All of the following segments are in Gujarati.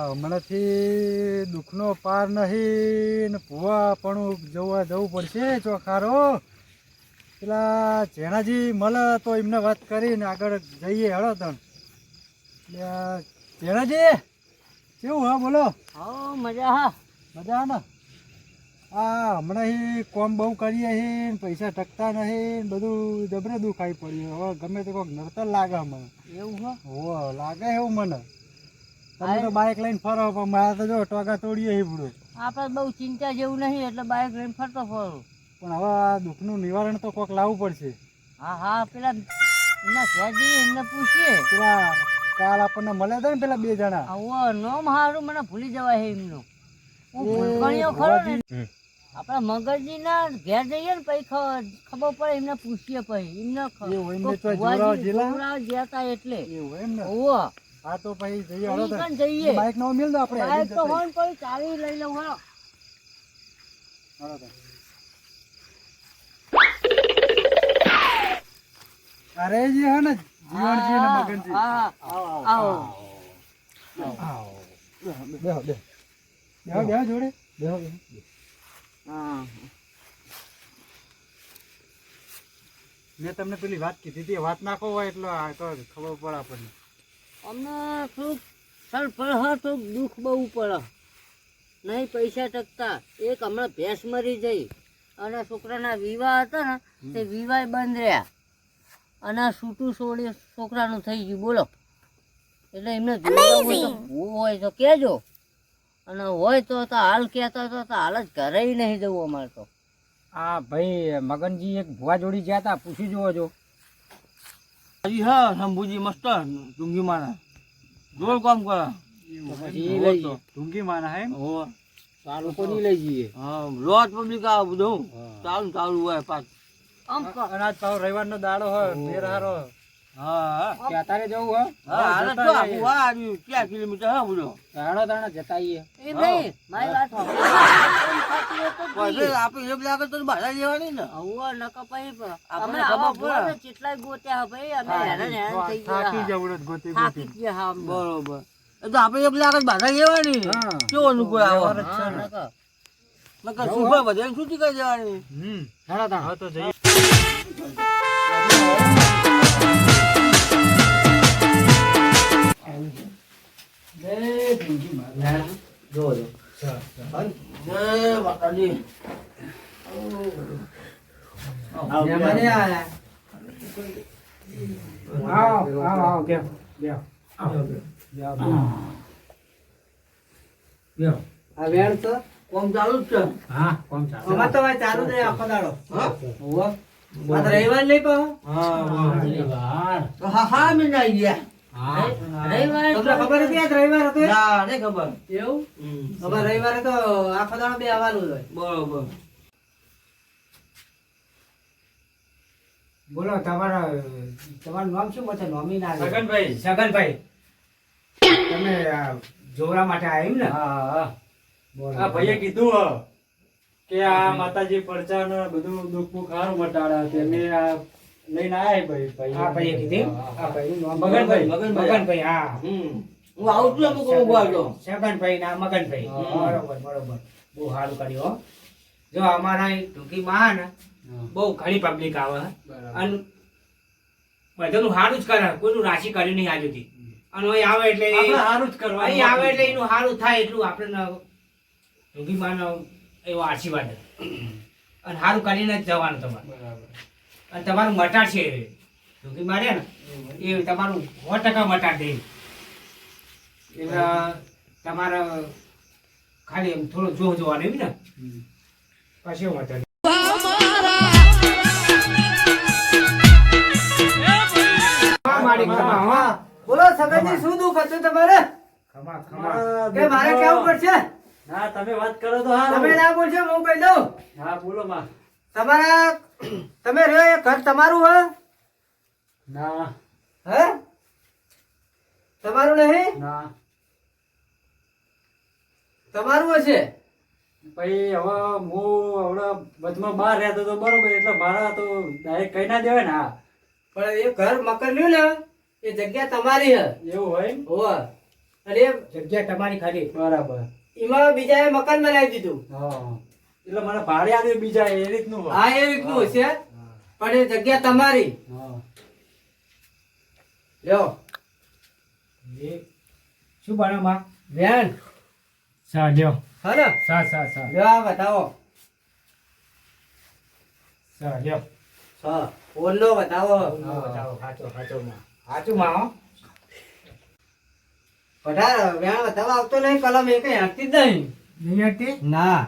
હમણાંથી દુઃખનો પાર નહીં ને ભૂવા પણ જવું પડશે ચોખારો. પેલા જેણાજી મળે તો એમને વાત કરીને આગળ જઈએ. હેડો તણ જેણાજી કેવું? હા બોલો. હા મજા. હા મજા ને. હા હમણાં કોમ બહુ કરીએ છીએ, પૈસા ટકતા નહીં, બધું જબરે દુખાઈ પડ્યું. હવે ગમે તે કોઈક નડતર લાગે મને. એવું હો લાગે એવું મને. તમે તો બાઇક લઈને ફરો પણ મારે તો જો ટોકા તોડીએ હીબડું. આપણે બહુ ચિંતા જેવું નહીં એટલે બાઇક લઈને ફરતો ફરું. પણ હવે આ દુઃખનું નિવારણ તો કોઈક લાવવું પડશે. હા હા પેલા એમના ઘેર જઈએ એમને પૂછીએ. પેલા કાલ આપણને મળ્યા હતા ને પેલા બે જણા. આવો નોમ હારું મને ભૂલી જવાય છે એમનું. હું ભૂલકણીઓ ખરો ને આપણા મગજજી ના ઘેર જઈએ ને પછી ખબર પડે એમને પૂછીએ પછી એમને ગયા હતા એટલે હા તો પછી જઈએ. જઈએ બાઈક નો મિલ દો આપણે. બાઈક તો હોય પછી ચાવી લઈ લઉં. હળો અરે જી હે ને જીવનજી ને મગનજી. હા આવો બેહો જોડે બેહો. હા મેં તમને પેલી વાત કીધી હતી, વાત નાખો હોય એટલે તો ખબર પડે આપણને. અમને થોડુંક થોડુંક દુઃખ બહુ પડે નહીં પૈસા ટકતા. એક હમણાં ભેંસ મરી જઈ અને છોકરાના વિવાહ હતા ને તે વિવાહ બંધ રહ્યા અને છૂટું છોડી છોકરાનું થઈ ગયું. બોલો એટલે એમને હોય તો કહેજો અને હોય તો હાલ કહેતા તો હાલ જ ઘરે નહીં જવું અમારે તો. હા ભાઈ મગનજી એક ભુવા જોડી ગયા હતા, પૂછી જોવો છો. હા શંભુજી મસ્ત ડુંગી માના જોર કામ કરે. ઢુંગી માના હે આ લોકો ની લઈ જઈએ. હા રોજ પબ્લિક આવે બધું ચાલુ હોય પાછ. અનાજ પાવ રવિવાર નો દાડો હોય ફેર હારો. હા અત્યારે જવું ક્યાં કિલોમીટર હા બધો દાણા જતા આવીએ. એ નહીં મારી વાત આપડે એક લાગે તો ભાડા લેવાની ને. નકા પછી અમે આવા બોલે કેટલાય ગોત્યા ભાઈ અમે હેરાન થઈ થાકી ગયા. જવડત ગોતી થાકી ગોતી. ગયા હા બરોબર એ તો આપડે એક લાગે ભાડા લેવાની. કેવું કોઈ આવે નકર શું બધા શું કરી જવાની. હા તો જઈએ. કોમ ચાલુ જ છે. હા કોમ ચાલે. અમાર તો ભાઈ ચાલુ જ રહે આખો દાડો. રવિવાર લઈ પાહો. હા મેં ના ગયા. રવિવાર તમને ખબર હતી આજ રવિવાર હતો? ના નહીં ખબર. એવું અમાર રવિવારે તો આખો દાડો બે આવવાનું હોય. બરોબર. બોલો તમારું નામ શું છે? નોમી ના સગનભાઈ. સગનભાઈ તમે જોરા માટે આવ્યા એમ ને? હા આ ભાઈએ કીધું કે આ માતાજી પડચા ને બધું દુઃખ બુખ સારું મટાડે છે. મેં આ લઈને આયા ભાઈ. હા ભાઈએ કીધું. હા ભાઈ મગનભાઈ. મગનભાઈ હા. હું આવું છું અમુક ઉભા હતો. સગનભાઈ ના મગનભાઈ. બરોબર બહુ સારું કર્યું હો. જો અમારા ટૂંકી માં ને બહુ ઘણી પબ્લિક આવે અને બધાનું સારું જ કરે, કોઈનું રાશિ કર્યું નહીં આજ સુધી. અને અહીં આવે એટલે સારું જ કરવા. અહીં આવે એટલે એનું સારું થાય એટલું આપણે ટૂંકી માં એવો આશીર્વાદ અને સારું કરીને જ જવાનું તમારે. અને તમારું મટાડ છે ટૂંકી મારે ને એ તમારું 100% મટાડ દે. એટલે તમારે ખાલી એમ થોડું જોવાનું એમ ને પછી એવું મટાડ. બોલો સગનજી શું દુઃખ હતું તમારે? કે મારે કેવું પડશે? ના તમે વાત કરો તો હા. તમે ના બોલશો હું કહી દઉં. હા બોલો માં. તમે રહ્યો એ ઘર તમારું હે? ના હે તમારું નહીં? ના તમારું હશે. પછી હવે હું હમણાં વચમાં બહાર રહેતો તો બરોબર એટલે મારા તો ડાયરેક્ટ કઈ ના દેવાય ને. હા પણ એ ઘર મકાન રહ્યું ને એ જગ્યા તમારી હે. એવું હોય એમ? હોવે અને જગ્યા તમારી ખરી. બરાબર. એમાં બીજાએ મકાન બનાવી દીધું. હા. એટલે મને ભાડે આલ્યું બીજા એ રીતનું હોય. હા, એ રીતનું હશે. પણ એ જગ્યા તમારી. હા. લ્યો એ શું બનો માં? વેણ. સા લ્યો. હા ને? સા લ્યો આ બતાવો. સા લ્યો. હા, ઓલો બતાવો. સાચું માં હો. પઢાર વેણ બતાવો આવતો નહીં, કલમ એ કઈ હાંકતી જ નહીં. નહીં હતી? ના.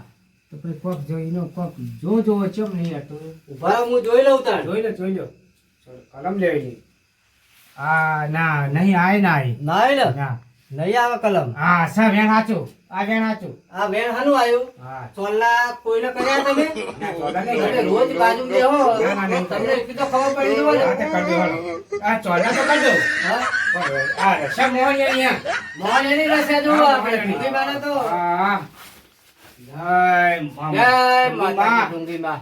તો પછી કોક જોઈનો કોક જો ચમ નહીં હતું. ઉભા રહો, હું જોઈ લઉં તાણ. જોઈ લો. કલમ લેવી. આ ના નહીં આય ના આય. ના આવે ને? ના. નહીં આવે કલમ. હા સા વેણ હાચું. આ વેણ હાચું. આ વેણ હાનું આવ્યું? હા. સોલા કોઈને કર્યા તમે? ના, ચોલા નહીં તમે કર્યા. રોજ બાજુ બેહો. ના, ના, નહીં તમને એટલી તો ખબર પડી જુઓ ને. આ તો કરી દેવાનો. આ ચોલા તો કરજો. હા? આ રસા મોહન અહીંયા. મોહન એની રસ્તે જુઓ આપણે. ઢૂંઢી બાને તો હા. જય મા. જય મા. માતા ઢૂંઢી બા.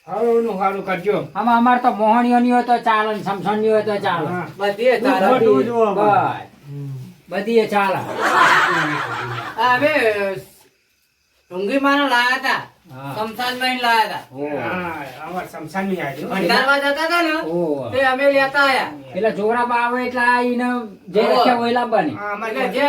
હારું હારું કરજો. આમાં અમારે તો મોહણીઓની હોય તો ચાલે ને સમસણની હોય તો ચાલે. હા. બધી તારા. મોટું જુઓ અમારે. બસ. બધી એ ચાલે. આ અમે ઢૂંઢી માનો લાયા હતા. હા. શમશાનમાં એને લાયા હતા. હા, અમાર શમશાનની આવી. ભંડારમાં જતા હતા ને ઓહો. તે અમે લેતા આયા. એટલે જોરાબા આવે એટલે આ ઈને જે રખ્યા હોય લાવવાની. હા, અમાર એટલે જે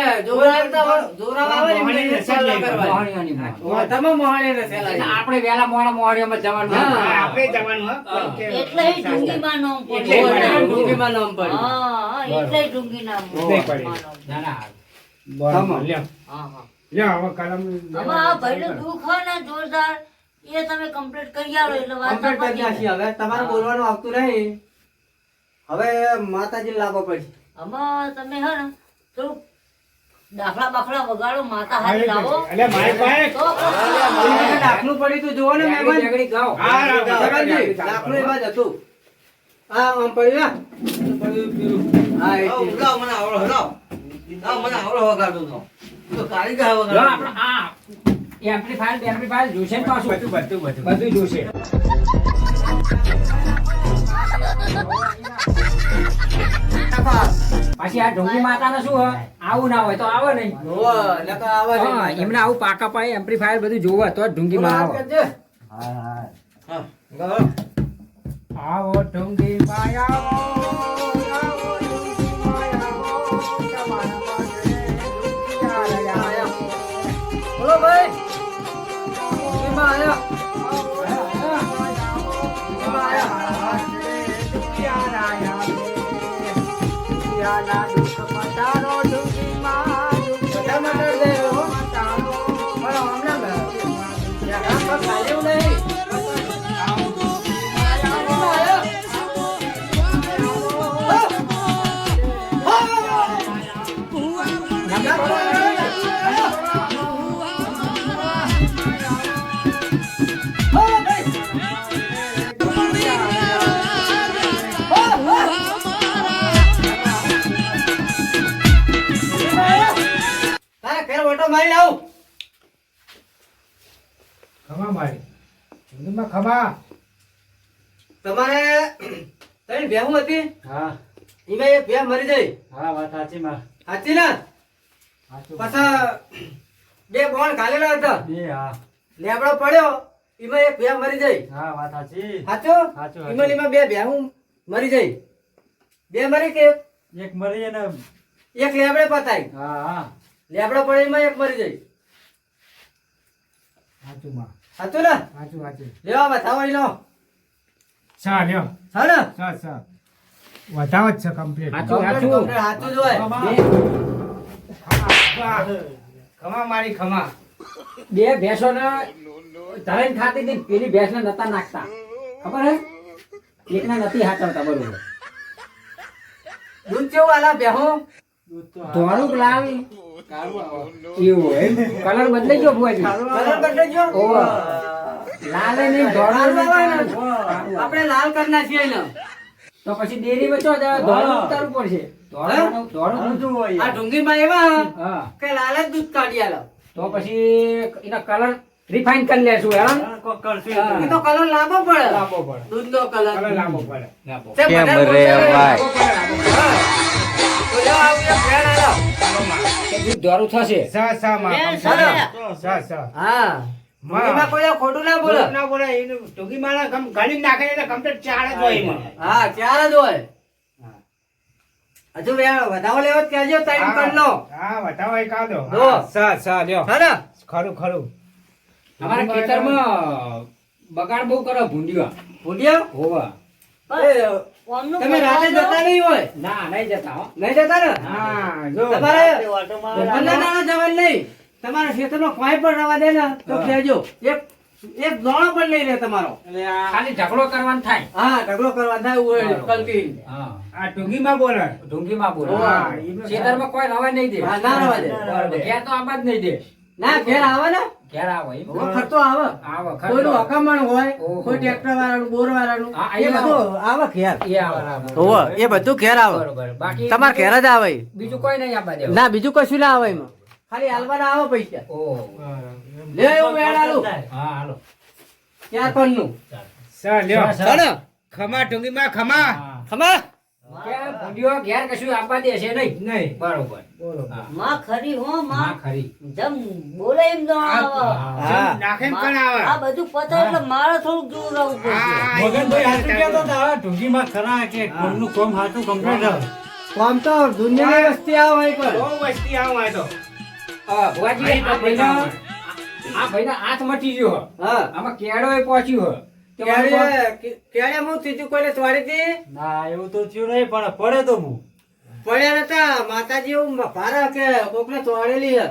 જોરાવ આવે ને એમને રસેલા કરવાની. મોહણીઓની મોહણ. તમે મોહણી રસેલા એટલે છે. આપણે વેલા મોડા મોહણીઓમાં જવાનું. હા. હા, આપણે જવાનું હો. હા. એટલે ઈ ઢૂંગીમાં નામ પડ્યું. એટલે મોહણી ઢૂંઢીમાં નામ પડ્યું. હા, એટલે ઈ ઢૂંગી નામ નહીં પડે. પડ્યું. ના ના. બરાબર. લ્યો. હા, હા. લ્યો, હવે કલમ આમાં આ ભાઈનું દુઃખ હોય ને જોરદાર, એ તમે કમ્પ્લીટ કરી આલો એટલે વાત કમ્પ્લીટ કરી પતી નાખી. જાય. હવે તમારે બોલવાનું આવતું નહીં. હવે માતાજી લાવવા પડશે. આમાં તમે હે ને થોડુંક દાખલા બાખલા વગાડો, માતા હારી લાવો એટલે મારી પાસે તો તમને દાખલું પડ્યું તું જુઓ ને મહેમાન. બેગડી ગાઓ. હા, જગનજી, દાખલું એમાં જ હતું. આ આમ પડ્યું ને? પડ્યું પીળું. હા, એ છે. જો આપણે આ એમ્પ્લીફાયર જોશે ને પાછું. બધું જોશે. પાછી આ ઢોંગી માતાને શું હોય? આવું ના હોય તો આવે નહીં. જુઓ, નકર આવા જ હા, એમને આવું પાકા પાયે એમ્પ્લીફાયર બધું જોવે તો જ ઢોંગીમાં વાત આવે. કરજે. હા, હા. હા, ગાઓ. આવો ઢોંગી માયાવો, આવો ઢોંગી માયાવો, તમારા માટે દુખિયા રહ્યા. બોલો ભાઈ. એમાં આયા. બધા માટે જ લઈ લો. પણ હમણાં ત્યાં કામ થાય એવું નહીં. એમાં આયા. તારે ઘેર ઓટો મારી આવું. ખમા મારી. ઢોંગીમાં ખમા. તમારે ત્રણ ભેહું હતી. હા, એમાં એક ભેહ મરી જઈ. હા, વાત સાચી માં. સાચી ને? સાચું. પાછા બે બોણ ઘાલેલા હતા. બે, હા. લેબડો પડ્યો એમાં એક ભેહ મરી જઈ. હા, વાત સાચી. સાચું? સાચું, એમાં ને એમાં બે ભેહું મરી જઈ. બે મરી કે એક મરી ને. એક લેબડે પતાઈ. હા, હા. લેબડો પડ્યો એમાં એક મરી જઈ. સાચું માં. સાચું ને? સાચું. લેવા બતાવો એનો. સા લ્યો. હા ને? સા. વધાવો જ છે કમ્પ્લીટ. સાચું, સાચું. કમ્પ્લીટ સાચું જ હોય. ખમા મારી ખમા. બે ભેંસોને ધરાઈને ખાતી હતી, પેલી ભેંસને નતા નાખતા. ખબર હે? એકને નથી હાચવતા બરોબર. દૂધ કેવું આલા ભેહું? દૂધ તો ધોળું કે લાલ? કાઢવું આવો. એવું એમ? કલર બદલાઈ ગયો ભુવાજી. કલર બદલાઈ ગયો? ઓહો. લાલ એ નહીં, ધોળું લાલ નહીં, આવે ને? કાળું. આપણે લાલ કરી નાખીએ એને. તો પછી ડેરી વચ્ચે ધોળું ઉતારવું પડશે. ધોળું બધું દૂધ. હોય આ યાર. ઢુંગીમાં એવા હા. કે લાલ જ દૂધ કાઢી આલો. તો પછી એનો કલર રિફાઇન કરી લેશું હેરાન. હા, કોક કરશું હા. એ તો કલર લાંબો પડે. લાંબો પડે. દૂધનો કલર. કલર લાંબો પડે. તે બધા બોલશે. ભાઈ? હા. તો લ્યો, આવું એક ફેણ આલો. ખમા. દોરું થશે સ સ માં વેણ સ સળિયા. સ હા ટૂંકીમાં કોઈ ખોટું ના બોલે ના બોલે એને ટૂંકી મારે ગણી નાખે એટલે કમ્પ્લીટ ચાર જ હોય એમાં હા ચાર જ હોય હજુ વધાવો લેવો જ કહેજો ટાઈમ કરનો હા બતાવો એક આદો જો. સ સ લ્યો હા ને ખરું ખરું અમારા ખેતરમાં બગાડ બહુ કરે ભૂંડિયા ભૂંડિયા હોવા કોમનું તમે રાતે કરવા જતા નહીં હોય ના નહીં જતા હો નહીં જતા ને હા જો તમારે દો. ઓટો મારવા બંને દાણા જવાનું નહીં તમારા ખેતરમાં કોઈ પણ રવા દે ને તો કહેજો એક દોણો પણ નહીં રહે તમારો ખાલી ઝઘડો કરવાનો થાય હા ઢગલો કરવા થાય હોય કલકી હા આ ટૂંકીમાં બોલે ઢુંગીમાં બોલો હા, ખેતરમાં કોઈ રવા નહીં દે હા, ના રવા દે. બરાબર. ઘેર તો આવા જ નહીં દે ના ઘેર આવે ને ઘેર આવે એમ. હવે ખર્ચો આવે આવે કોઈનું ખર્ચો. હકામણ હોય ઓહો. કોઈ ટ્રેક્ટર વાળાનું બોર વાળાનું હા, એ અહીંયા બધું આવે ઘેર એ આવે આવે. એ બધું ઘેર બરોબર બાકી તમારે ઘેર જ આવે બીજું કોઈ નહીં આપવા દેવું ના બીજું કશું ના આવે એમાં ખાલી હાલવાના આવે પૈસા ઓહો. લે એવું વેણ આલું હા હાલો ચાર પનનું સ લ્યો ચાલો ખમા ટૂંકીમાં ખમા હા. ખમા કે ભૂંડિયો ઘેર કશું આપવા દેશે નહીં નહીં બરોબર બોલો હા. માં ખરી હો હા માં ખરી જમ બોલે એમ ન આવે હા. નાખે એમ પણ આ આવે બધું પતે એટલે મારે થોડુંક દૂર રહેવું પડશે હા, મગનભાઈ હાચું કહેતો હતા, ઢોંગીમાં ખરા કે કોમનું કોમ હાચું complete આવે. આમ તો દુનિયાની વસ્તી આવે હોય પણ બહુ વસ્તી આવું આ તો ભુવાજી, આ ભાઈના હાથ મટી ગયો હા આમાં કેળો પહોંચ્યું હે. તે મને ક્યારે હું ત્રીજું કોઈને તોડી હતી ના એવું તો થયું નહીં પણ પડે તો હું પડ્યા નતા માતાજી એવું ભારા કે કોકને તોડેલી હે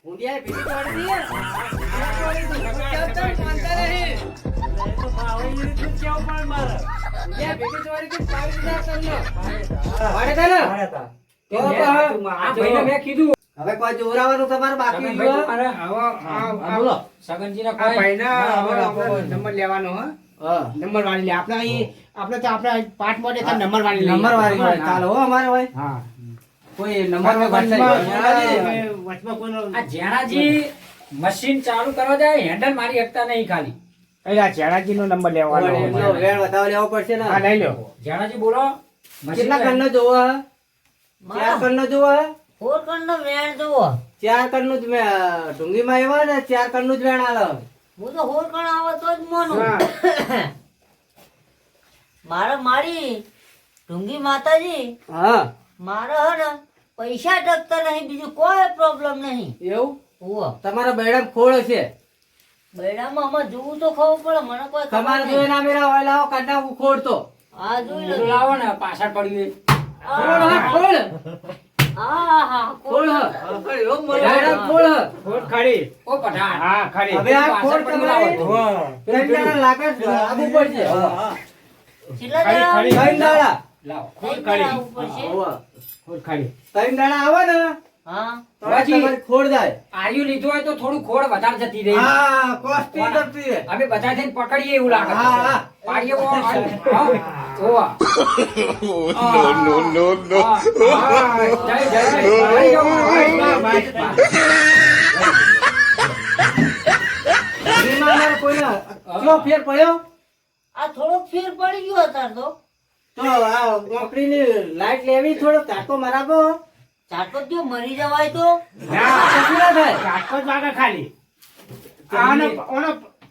ઊંડિયાએ ભીડી તોડી દી હે. કેમ માનતા નહીં? ઊંડિયાએ ભીડી તોડી દી, પાડી દીધા તમને. પાડે તા ને? તો આ ભાઈને મેં કીધું હવે કોઈ જોરાવાનું તમારે બાકી સગનભાઈ રહ્યું? તમારે આવો હા, બોલો. સગનજીના આ કોઈ ભાઈના હવે બોલો, આપણે બોલો. નંબર લેવાનો હો હા. નંબર વાળી લે આપણે અહીં આપણે તો આપણે પાઠ માટે તો નંબર વાળી લઈએ. નંબર વાળી હોય. ચાલો હો અમારે હોય હા કોઈ નંબર વગર વચમાં નહીં. વચમાં કોઈનો આ જેણાજી મશીન ચાલુ કરવા જાય હેન્ડલ મારી શકતા નહીં ખાલી એટલે આ ચેડાજીનો નંબર લેવાનો એમનો વેણ વધારે લેવો પડશે ને. હા લઈ લો જેણાજી બોલો કેટલા કણનો જોવો હે? ચાર કણનો જોવો હે? ફોર કણનો વેણ જોવો ચાર કણનું જ ઢુંગીમાં એવા ને ચાર કણનું જ વેણ આલે. હું તો ફોર કણ આવે તો જ મોનું હા. મારે મારી ઢુંગી માતાજી હા મારે હે ને પૈસા ટકતા નહીં બીજું કોઈ પ્રોબ્લેમ નહીં એવું હુઓ તમારા બૈડામ ખોળ છે બૈડામાં અમે જોવું તો ખબર પડે મને કોઈ ખબર તમારે નહીં. જોઈ ના મેરા હોય લાવો કાઢા ખોડ તો આ જોઈ બોલો લો લાવો ને પાછળ પડ્યું ખોળ હા ખોળ હા હા ખોળ કોણ? હ બૈડામ ખોળ હ. ખોટ ખરી ઓ પઠાણ હા ખરી હવે આ ખોળ પાછળ તમારે પડ્યું વાહ. ત્રણ દાડા લાકડ આપવું પડશે છેલ્લા ખરી, દાડા ખરી. ત્રણ દાડા લાવો ખોટ ત્રણ ખરી દાડા ઉપર છે. હોવે. ખોટ ખરી ત્રણ દાડા આવે ને હા તો બાજી. તમારી ખોડ જાય આર્યું લીધું હોય તો થોડું ખોળ વધારે જતી રહી હા કોસ્ટી જતી રહે. અમે બધા થઈને પકડીએ એવું લાગે હા, હા. પાડીએ ઓ, હા, ઓવા. હા, જય, જય, જય. પાડી જાઓ, પાડી જાઓ. વીમા અમારે કોઈને કયો ફેર પડ્યો આ થોડોક ફેર પડી ગયો અત્યારે તો તો આ ઓકડીની લાઈટ લેવી થોડો કાકો મરાવો ચાટકો જો મરી જવાય તો ના કશું ના થાય કાટકો જ વાગે ખાલી આનો ઓનો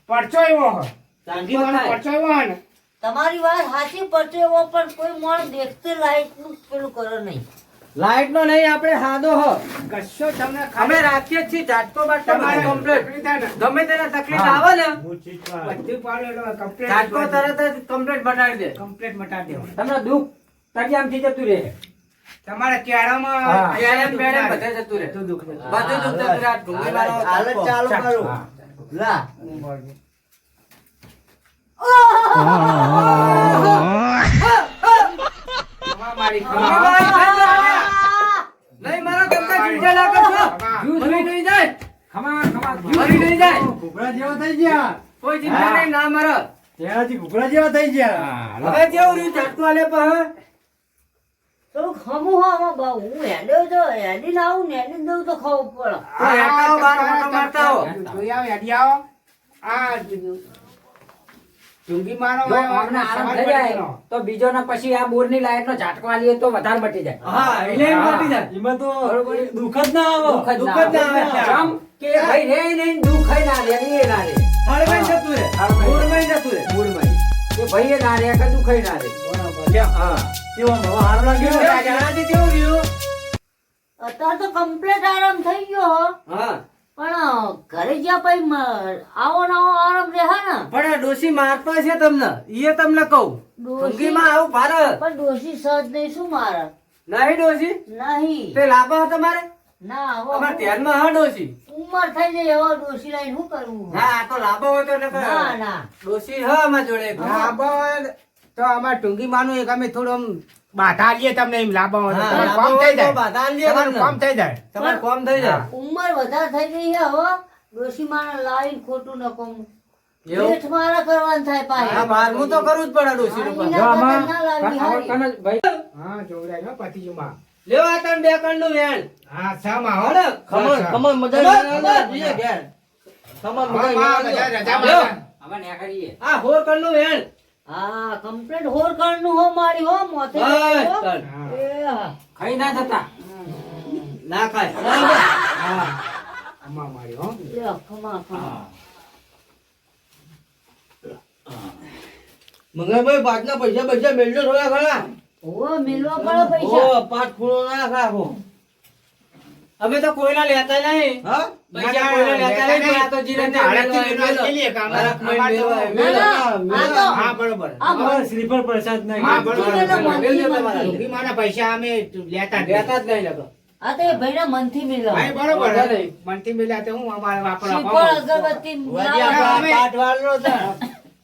પરચો એવો હો ઢોંગીમાંનો થાય. પરચો એવો હો ને તમારી વાત સાચી પડશે એવો પણ કોઈ માણસ દેખતે લાઈટ નું પેલું કરે નહીં લાઈટ નો નહીં આપણે સાદો હો કશો તમને અમે રાખીએ જ છીએ ઝાટકો બાટકો તમારે કમ્પ્લીટ તકલીફ થાય ને ગમે તેને તકલીફ હા. આવે ને બધું પાડો એટલે કમ્પ્લીટ ઝાટકો તરત જ કમ્પ્લીટ બનાવી દે કમ્પ્લીટ મટાડી દેવાનું તમને દુઃખ તજિયામથી જતું રહે તમારે કેળામાં હા. બેડેમ બેડેમ બધે જતું રહે બધું દુઃખ નથી. બધું દુઃખ જતું રહે આ ઢૂંઢી વાળો ઝાટકો. હા. લા ખમા મારી ખમા. નહીં મારા ગમતા ચીંચા લાગે છો મરી નહીં જાય ખમા, ખમા. મરી નહીં જાય ઘૂઘરા જેવા થઈ ગયા કોઈ ચિંતા નહીં ના મરે તેનાથી ઘૂઘરા જેવા થઈ ગયા હા, હવે કેવું રહ્યું ઝાટકો આલે પણ થોડુંક હમું હો આમાં બહુ હું હેડ્યો તો હેડી ના આવું ને હેડી દઉં તો ખબર પડે હા, હેડતા હો, બાર મોટો મારતા હો. જોઈ આવો, હેડી આવો. આ ટૂંકી માનો જો અમને આરામ થઈ જાય તો બીજો ને પછી આ બોરની લાઈટનો ઝાટકો આલીએ તો વધારે મટી જાય. હા એને મટી જાય એમાં તો દુઃખ જ ના આવે. દુઃખ જ ના આવે. ચમ કે ભાઈ રે નહીં દુઃખ ય ના રે ને એ ના રે. હળવાઈ જતું રે મૂળમાં જતું રે મૂળમાં. કે ભાઈ એ ના રે કે દુઃખ ય ના રે. હા. કેવો હવે હારું લાગ્યું? જણાજી કેવું રહ્યું અત્યારે તો કમ્પ્લીટ આરામ થઈ ગયો હો. હા પણ ઘરે જ્યાં પછી આવો ને આવો આરામ રહે ને. પણ આ ડોશી મારતા છે તમને એ તમને કહું ટૂંકીમાં આવું ભારત પણ ડોશી સજ નહીં શું મારે નહીં ડોશી નહીં તે લાભ તમારે ના અમારે હવે ધ્યાનમાં હા ડોશી ઉંમર થઈ જાય હવે ડોશી લઈને શું કરવું? હા આ તો લાભ હોય તો નકર ના ના ડોશી હા અમાર જોડે હા બસ તો અમાર ટૂંકી માનું એક અમે થોડું આમ બાધા આલીએ તમને એમ લાભ હોય તો હા, તમારું લાભ કામ હોય થઈ તો જાય. બાધા આલીએ તમારું તમને. કામ થઈ જાય. તમારે કોમ થઈ જાય ઉંમર વધારે થઈ ગઈ છે હવે ડોશી માને લાવીને ખોટું ન કહું એવું? પેટ મારા કરવાનું થાય હા પાછી. મારવું તો કરવું જ પડે ડોશી નું આની કામ. ના આમાં બદલ ના લાવવી હારી. ભાઈ હા જોવડાય હો પતિજીમાં. લ્યો આ તને બે કણનું વેણ હા સામા હો હળક. ખમણ ખમણ મજા ખમણ, નહીં ખમણ. જઈએ ઘેર ખમણ હા, મજા હા, નહીં બધા રજા લ્યો. મારતા. હવે ન્યા કરીએ. આ હોર કણનું વેણ હા કમ્પ્લીટ હોર કરનું હો મારી હો મોતે બસ, હો. ચાલ. હા. એ હા. ખાઈ ના જતા. ના ખાય હા આમાં મારી હો. લ્યો, ખમા ખમા. મંગાભાઈ પાટના પૈસા મેળજો થોડા ઘણા હોવે, મેલવા પડે પૈસા. ઓ પાટ ખૂણો ના રાખો અમે તો કોઈના લેતા નહીં હા પૈસા કોઈના લેતા નહીં પણ આ તો જીરે એટલે હળકથી મેળવા ગયેલી એક આમાં. હરખ મહિને અમારે તો- મેળવા. ના, ના, આ તો હા બરોબર આ અમારે શ્રીફળ પ્રસાદ નહીં. હા, બરોબર. મંથી મેલો, મંથી, મેળજો મંથી. તમારા. ટૂંકી માના પૈસા અમે લેતા જ નહીં. લેતા જ નહીં લગો આ તો એ ભાઈના મનથી મેલો. ભાઈ બરોબર વાંધો નહીં. મનથી મિલ્યા તો હું અમારે વાપરવા શ્રીફળ, પામું. અગરબત્તી વધી લાવો. આપણા અમે- પાટ વાળનો છે.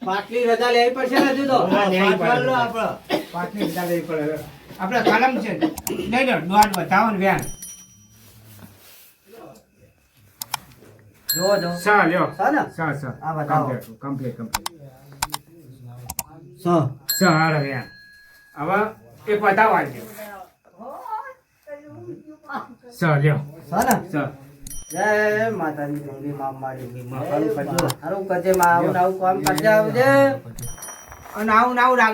પાટલી રજા લેવી પડશે ને હજુ તો હા, લેવી પાટ પડે. વાળનો આપણો પાંચની રજા લેવી પડે. આપણે કલમ છે લઈ લો દોઢ બતાવો ને વ્યાન જોવો જો સ લ્યો છે ને સ આ બતાવો. કમ્પ્લીટ સ સ હાલો વ્યાન હવે એક બતાવો આજે સ લ્યો છે ને સ જય માતાજી ગંગી માં મારી માં હારું કરજો હારું કરજે માં આવું ને આવું કામ કરજે આવજે અને આવું ને આવું રાખ